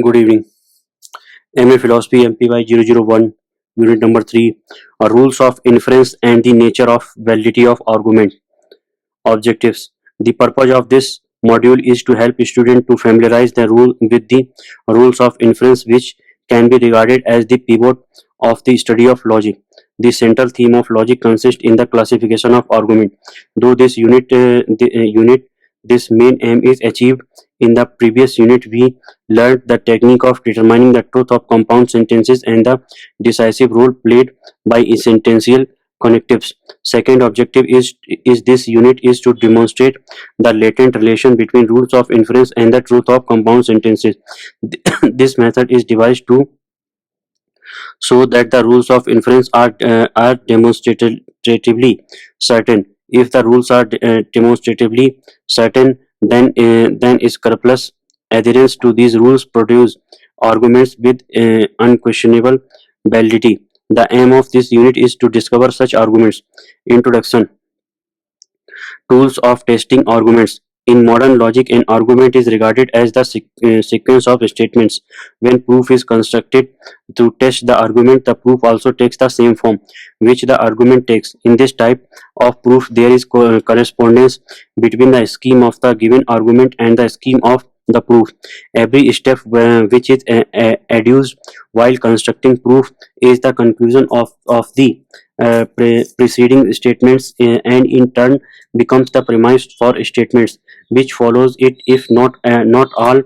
Good evening. MA Philosophy MPYE-001 Unit number 3 Rules of Inference and the Nature of Validity of Argument. Objectives. The purpose of this module is to help students to familiarize with the rules of inference, which can be regarded as the pivot of the study of logic. The central theme of logic consists in the classification of argument. Though this main aim is achieved, in the previous unit we learned the technique of determining the truth of compound sentences and the decisive role played by sentential connectives. Second objective is this unit is to demonstrate the latent relation between rules of inference and the truth of compound sentences. This method is devised to so that the rules of inference are demonstratively certain. If the rules are demonstratively certain, then scrupulous adherence to these rules produce arguments with unquestionable validity. The aim of this unit is to discover such arguments. Introduction. Tools of testing arguments. In modern logic, an argument is regarded as the sequence of statements. When proof is constructed to test the argument, the proof also takes the same form which the argument takes. In this type of proof, there is correspondence between the scheme of the given argument and the scheme of the proof. Every step which is adduced while constructing proof is the conclusion of the preceding statements, and in turn becomes the premise for statements which follows it, if not all,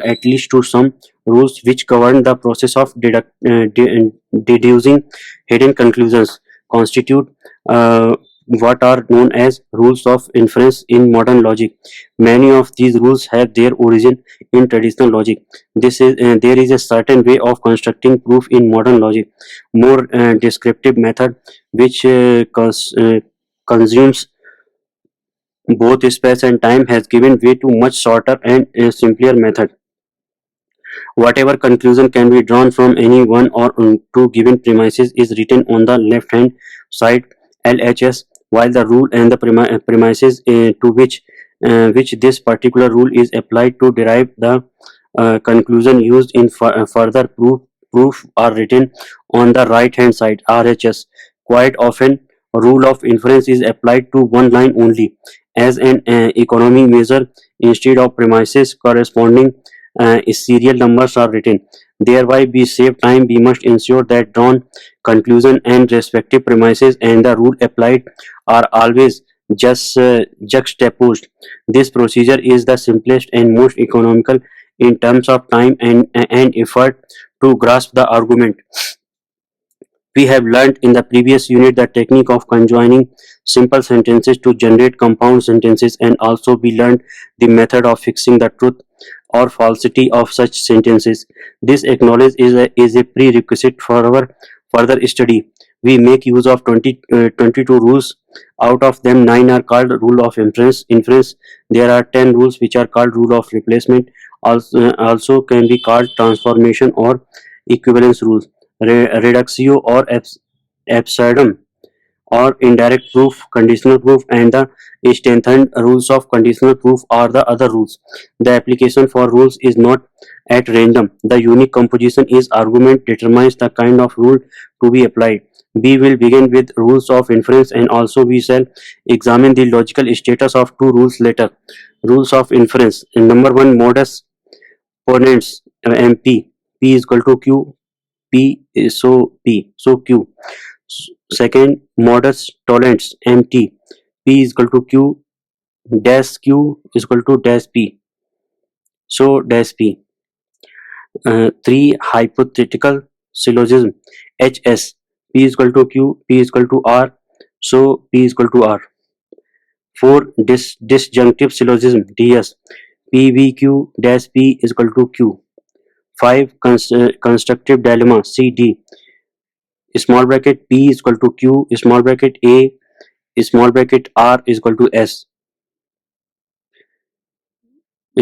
at least to some rules which govern the process of deducing hidden conclusions constitute what are known as rules of inference in modern logic. Many of these rules have their origin in traditional logic. There is a certain way of constructing proof in modern logic. More descriptive method which consumes both space and time has given way to much shorter and simpler method. Whatever conclusion can be drawn from any one or two given premises is written on the left hand side LHS, while the rule and the premises to which this particular rule is applied to derive the conclusion used in further proof are written on the right hand side RHS. Quite often, rule of inference is applied to one line only as an economy measure. Instead of premises corresponding serial numbers are written. Thereby we save time. We must ensure that drawn conclusion and respective premises and the rule applied are always just juxtaposed. This procedure is the simplest and most economical in terms of time and effort to grasp the argument. We have learned in the previous unit the technique of conjoining simple sentences to generate compound sentences, and also we learned the method of fixing the truth or falsity of such sentences. This acknowledge is a prerequisite for our further study. We make use of 22 rules. Out of them, 9 are called rule of inference. There are 10 rules which are called rule of replacement. Also can be called transformation or equivalence rules. Reductio or absurdum or indirect proof, conditional proof, and the strengthened rules of conditional proof are the other rules. The application for rules is not at random. The unique composition is argument determines the kind of rule to be applied. We will begin with rules of inference, and also we shall examine the logical status of two rules later. Rules of inference. In number 1, modus ponens MP. P is equal to Q. So Q. Second, modus tollens MT. P is equal to Q. Dash Q is equal to dash P. So dash P. 3, hypothetical syllogism HS. P is equal to Q. P is equal to R. So P is equal to R. 4, disjunctive syllogism DS. PVQ dash P is equal to Q. 5, constructive dilemma CD. Small bracket P is equal to Q, small bracket A, small bracket R is equal to S,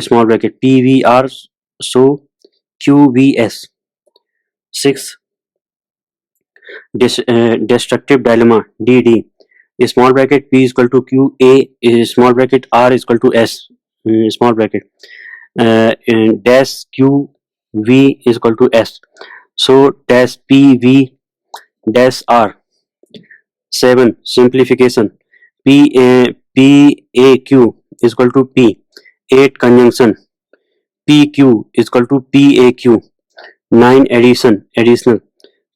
small bracket PVR, so QVS. 6, destructive dilemma DD. Small bracket P is equal to Q, A, small bracket R is equal to S, small bracket. dash q v is equal to s. So dash p v dash r. 7. Simplification. P-A-Q is equal to P. 8. Conjunction. P-Q is equal to P-A-Q. 9. Additional.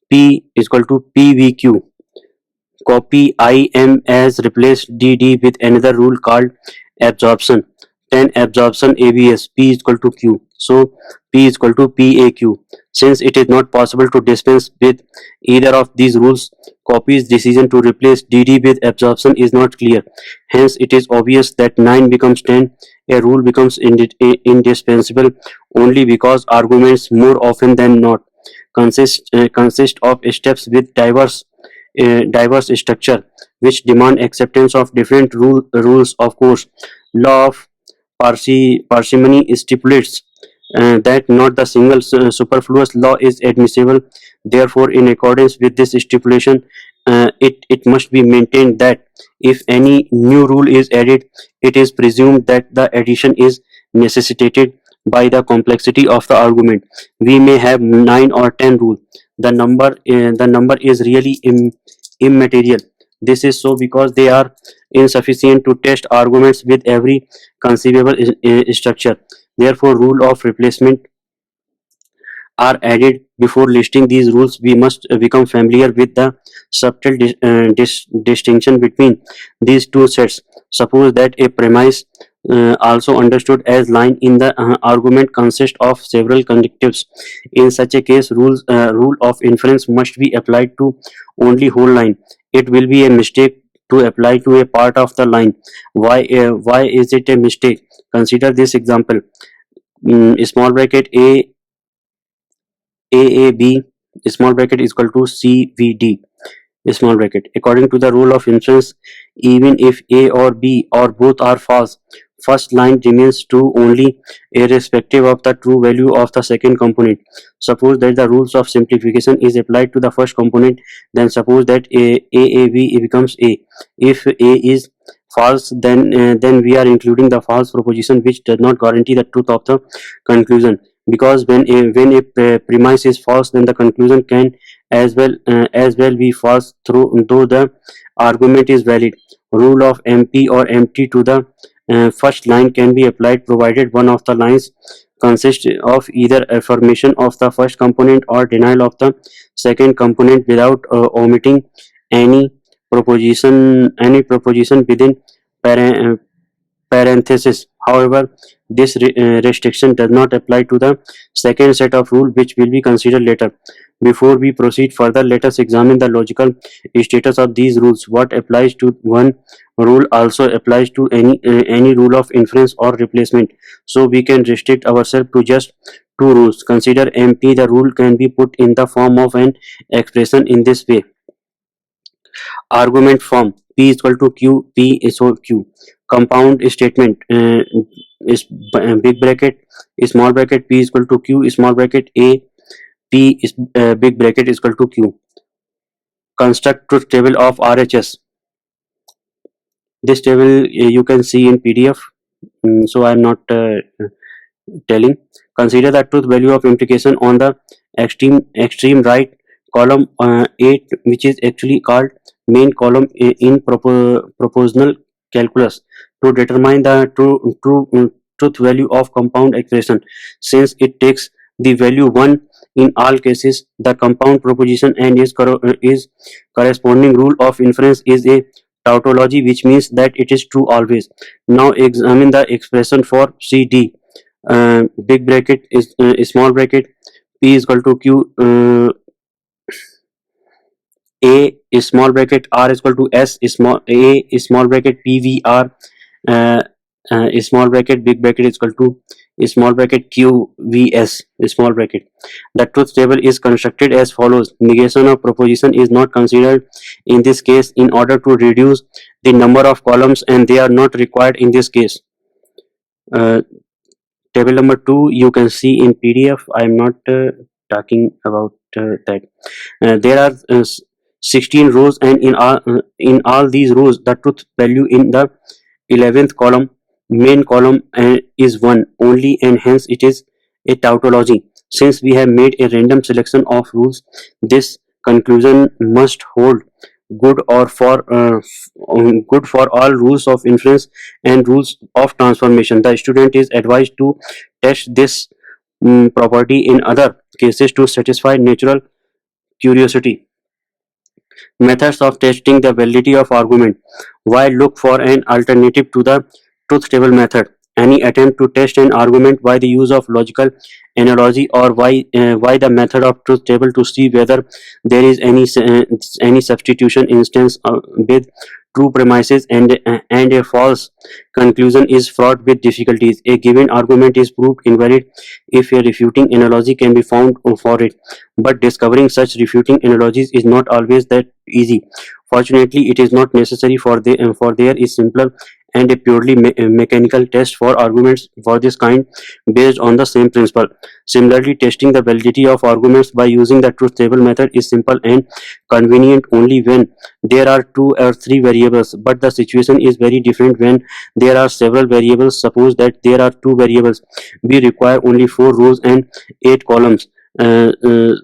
P is equal to P-V-Q. Copy IM as replace DD with another rule called absorption. 10. Absorption ABS. P is equal to Q. So P is equal to PAQ. Since it is not possible to dispense with either of these rules, copy's decision to replace DD with absorption is not clear. Hence, it is obvious that 9 becomes 10. A rule becomes indispensable only because arguments more often than not consist of steps with diverse structure which demand acceptance of different rules. Of course, law of parsimony stipulates that not the single superfluous law is admissible. Therefore, in accordance with this stipulation, it must be maintained that if any new rule is added, it is presumed that the addition is necessitated by the complexity of the argument. We may have 9 or 10 rules. The number is really immaterial. This is so because they are insufficient to test arguments with every conceivable structure. Therefore, rule of replacement are added. Before listing these rules, we must become familiar with the subtle distinction between these two sets. Suppose that a premise, also understood as line in the argument, consists of several conjunctives. In such a case, rule of inference must be applied to only whole line. It will be a mistake to apply to a part of the line. Why is it a mistake? Consider this example. Small bracket AAB small bracket is equal to CVD small bracket. According to the rule of inference, even if A or B or both are false, first line remains true only irrespective of the true value of the second component. Suppose that the rules of simplification is applied to the first component, then suppose that AAB becomes A. If A is false, then we are including the false proposition which does not guarantee the truth of the conclusion, because when a premise is false, then the conclusion can as well be false though the argument is valid. Rule of MP or empty to the first line can be applied provided one of the lines consists of either affirmation of the first component or denial of the second component without omitting any proposition within parenthesis. However, this restriction does not apply to the second set of rules, which will be considered later. Before we proceed further, let us examine the logical status of these rules. What applies to one rule also applies to any rule of inference or replacement. So we can restrict ourselves to just two rules. Consider MP. The rule can be put in the form of an expression in this way. Argument form: P is equal to Q, P is equal to Q. Compound statement is big bracket small bracket P is equal to Q small bracket A, P is big bracket is equal to Q. Construct truth table of RHS. This table you can see in PDF, so I am not telling. Consider the truth value of implication on the extreme right column 8, which is actually called main column in propositional calculus, to determine the truth value of compound expression. Since it takes the value 1 in all cases, the compound proposition and its corresponding rule of inference is a tautology, which means that it is true always. Now examine the expression for CD. Big bracket is small bracket P is equal to Q, A is small bracket R is equal to S small A is small bracket PVR, small bracket big bracket is equal to small bracket QVS small bracket. The truth table is constructed as follows. Negation of proposition is not considered in this case in order to reduce the number of columns, and they are not required in this case. Table number 2 you can see in PDF. I am not talking about that. There are 16 rows, and in all these rows the truth value in the 11th column main column is one only, and hence it is a tautology. Since we have made a random selection of rules, this conclusion must hold good or good for all rules of inference and rules of transformation. The student is advised to test this property in other cases to satisfy natural curiosity. Methods of testing the validity of argument. While look for an alternative to the truth table method. Any attempt to test an argument by the use of logical analogy or by the method of truth table to see whether there is any substitution instance with true premises and a false conclusion is fraught with difficulties. A given argument is proved invalid if a refuting analogy can be found for it, but discovering such refuting analogies is not always that easy. Fortunately, it is not necessary for there is simpler and a purely mechanical test for arguments for this kind based on the same principle. Similarly, testing the validity of arguments by using the truth table method is simple and convenient only when there are two or three variables, but the situation is very different when there are several variables. Suppose that there are two variables. We require only 4 rows and 8 columns.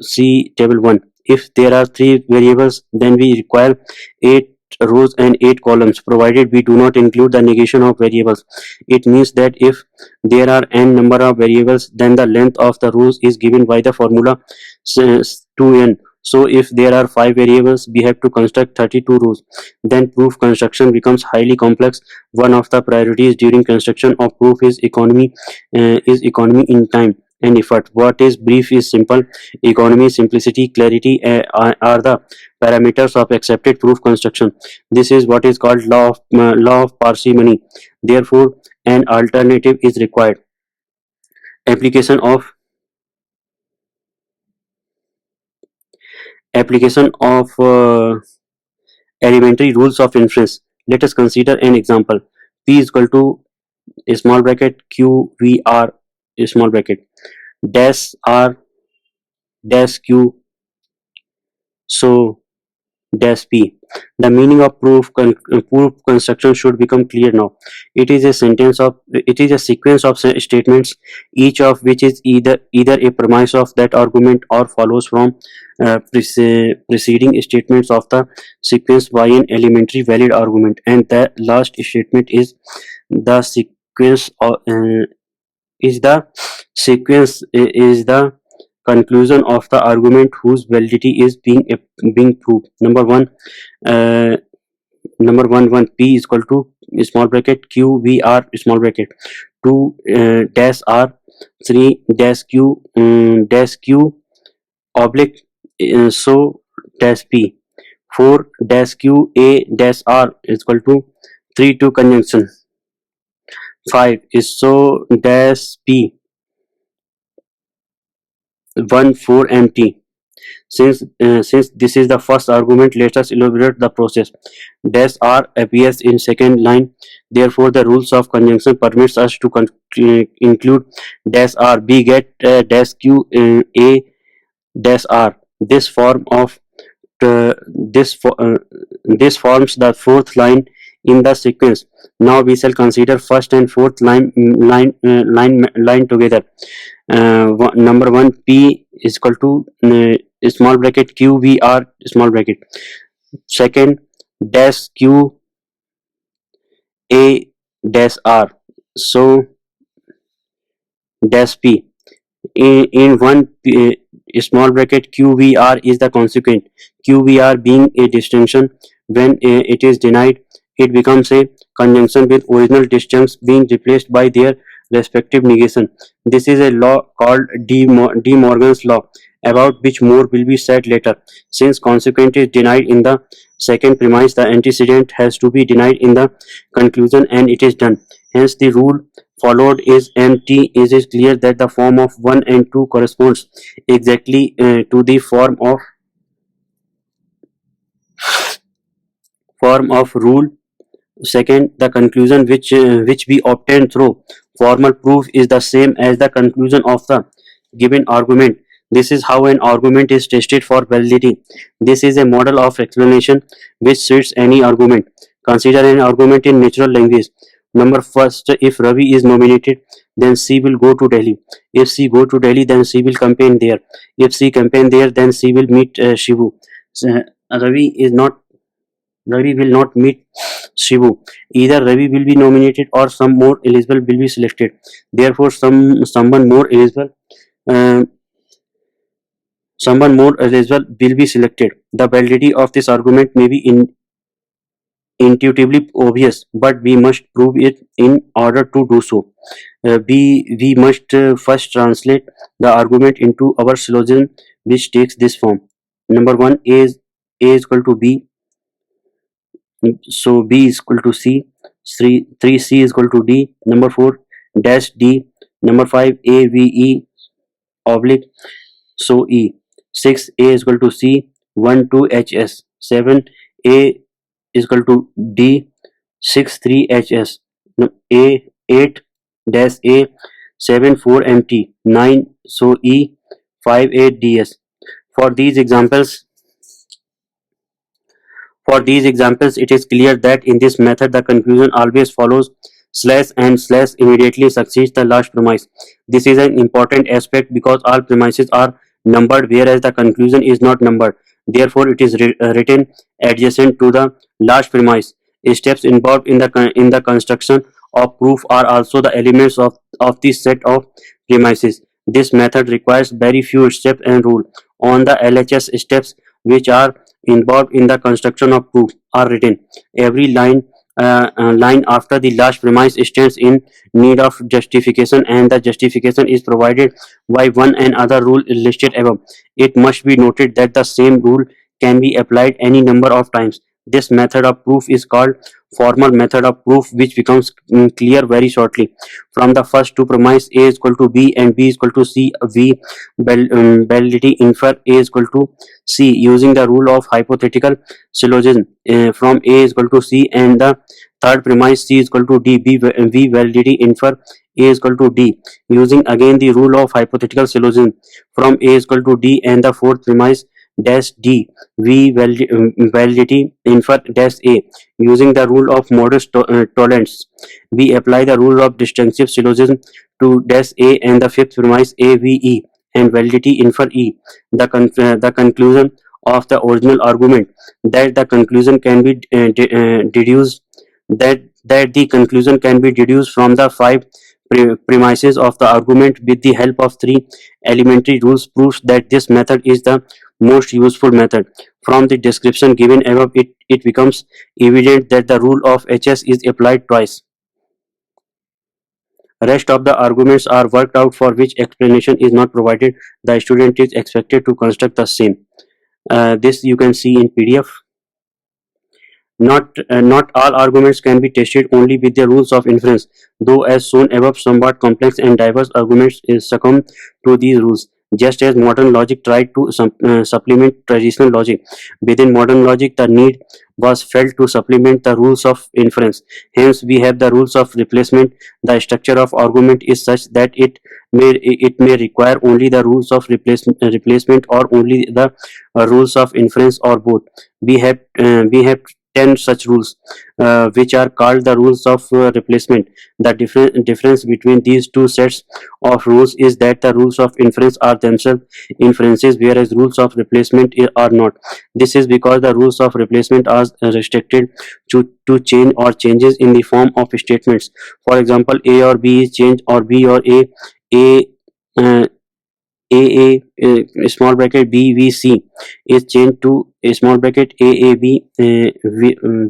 See table 1. If there are three variables, then we require 8 rows and 8 columns, provided we do not include the negation of variables. It means that if there are n number of variables, then the length of the rows is given by the formula 2n. So if there are 5 variables, we have to construct 32 rows. Then proof construction becomes highly complex. One of the priorities during construction of proof is economy in time and effort. What is brief is simple. Economy, simplicity, clarity are the parameters of accepted proof construction. This is what is called law of parsimony. Therefore, an alternative is required. Application of elementary rules of inference. Let us consider an example. P is equal to a small bracket q v r a small bracket dash r dash q so dash p. The meaning of proof construction should become clear now. It is a sequence of statements, each of which is either a premise of that argument or follows from preceding statements of the sequence by an elementary valid argument, and the last statement the sequence of is the is the conclusion of the argument whose validity is being proved. Uh, Number one, p is equal to small bracket q v r small bracket 2 dash r 3 dash q oblique so dash p 4 dash q a dash r is equal to 3 to conjunction 5 is so dash p 1 4 empty. Since this is the first argument, let us elaborate the process. Dash r appears in second line. Therefore, the rules of conjunction permits us to include dash r. B get dash q a dash r. Uh, this for, uh, this forms the fourth line in the sequence. Now we shall consider first and fourth line together. Number one, p is equal to small bracket q v r small bracket. Second, dash q a dash r. So dash p. In one small bracket qvr is the consequent. Qvr being a distinction, when it is denied, it becomes a conjunction with original disjuncts being replaced by their respective negation. This is a law called De Morgan's law, about which more will be said later. Since consequent is denied in the second premise, the antecedent has to be denied in the conclusion, and it is done. Hence the rule followed is empty. It is clear that the form of 1 and 2 corresponds exactly to the form of rule. Second, the conclusion which we obtain through formal proof is the same as the conclusion of the given argument. This is how an argument is tested for validity. This is a model of explanation which suits any argument. Consider an argument in natural language. Number first, if Ravi is nominated, then C will go to Delhi. If C go to Delhi, then C will campaign there. If C campaign there, then C will meet Shivu. So, Ravi is not Ravi will not meet Shivu. Either Ravi will be nominated or some more eligible will be selected. Therefore, uh, someone more eligible will be selected. The validity of this argument may be intuitively obvious, but we must prove it in order to do so. We must first translate the argument into our syllogism, which takes this form. Number one is A is equal to B, so B is equal to C. 3C is equal to D. Number 4 dash D. Number 5 A V E oblique so E. 6 A is equal to C. 1 2 HS. 7 A is equal to D. 6 3 HS. A 8 dash A. 7 4 MT. 9 so E. 5 8 DS. For these examples, For these examples, it is clear that in this method the conclusion always follows slash and slash immediately succeeds the last premise. This is an important aspect because all premises are numbered whereas the conclusion is not numbered. Therefore, it is written adjacent to the last premise. Steps involved in the construction of proof are also the elements of this set of premises. This method requires very few steps and rule. On the LHS steps which are involved in the construction of proof are written. Every line after the last premise stands in need of justification, and the justification is provided by one and other rule listed above. It must be noted that the same rule can be applied any number of times. This method of proof is called formal method of proof, which becomes clear very shortly. From the first two premises A is equal to B and B is equal to C, we validity infer A is equal to C using the rule of hypothetical syllogism. From A is equal to C and the third premise C is equal to D, we validity infer A is equal to D using again the rule of hypothetical syllogism. From A is equal to D and the fourth premise dash D, we validity infer dash A using the rule of modus tollens. We apply the rule of distinctive syllogism to dash A and the fifth premise AVE and validity infer E. The conclusion of the original argument that the conclusion can be deduced that the conclusion can be deduced from the five premises of the argument with the help of three elementary rules proves that this method is the most useful method. From the description given above, it becomes evident that the rule of HS is applied twice. Rest of the arguments are worked out for which explanation is not provided. The student is expected to construct the same. This you can see in PDF. Not all arguments can be tested only with the rules of inference, though as shown above somewhat complex and diverse arguments succumb to these rules. Just as modern logic tried to supplement traditional logic, within modern logic the need was felt to supplement the rules of inference. Hence, we have the rules of replacement. The structure of argument is such that it may require only the rules of replacement or only the rules of inference or both. We have 10 such rules, which are called the rules of replacement. The difference between these two sets of rules is that the rules of inference are themselves inferences, whereas rules of replacement are not. This is because the rules of replacement are restricted to change or changes in the form of statements. For example, A or B is changed, or B or A uh, small bracket BVC is changed to a small bracket AAB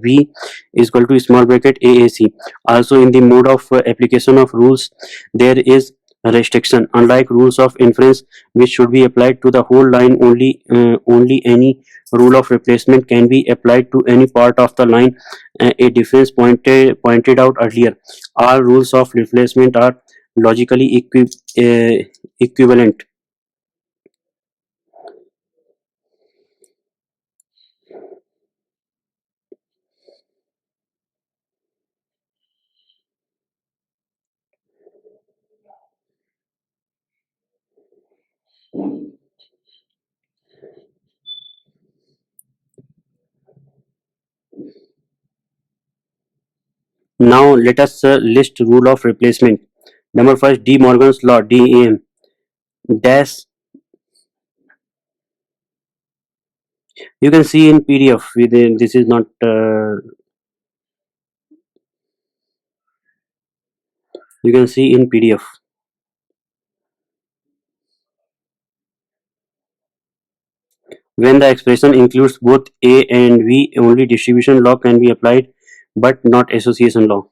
V is equal to small bracket AAC. Also, in the mode of application of rules, there is a restriction. Unlike rules of inference, which should be applied to the whole line, only any rule of replacement can be applied to any part of the line. A difference pointed out earlier. All rules of replacement are logically equivalent. Now let us list rule of replacement. Number first, De Morgan's law, DEM. Dash. You can see in PDF. Within this is not. You can see in PDF. When the expression includes both A and V, only distribution law can be applied, but not association law.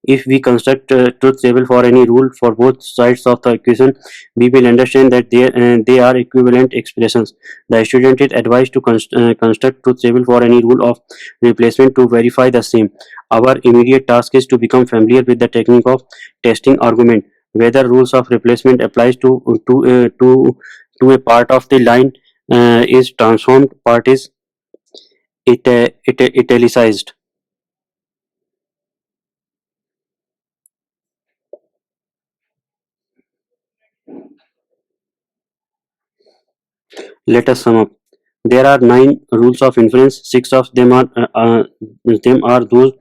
If we construct a truth table for any rule for both sides of the equation, we will understand that they are equivalent expressions. The student is advised to construct truth table for any rule of replacement to verify the same. Our immediate task is to become familiar with the technique of testing argument. Whether rules of replacement applies to a part of the line is transformed, part is italicized. Let us sum up. There are nine rules of inference. Six of them are those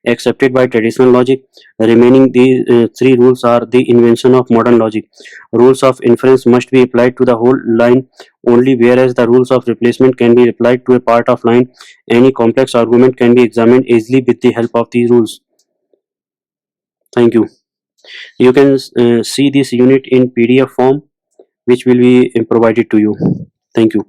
accepted by traditional logic. Remaining the three rules are the invention of modern logic. Rules of inference must be applied to the whole line only, whereas the rules of replacement can be applied to a part of line. Any complex argument can be examined easily with the help of these rules. Thank you. You can see this unit in PDF form, which will be provided to you. Thank you.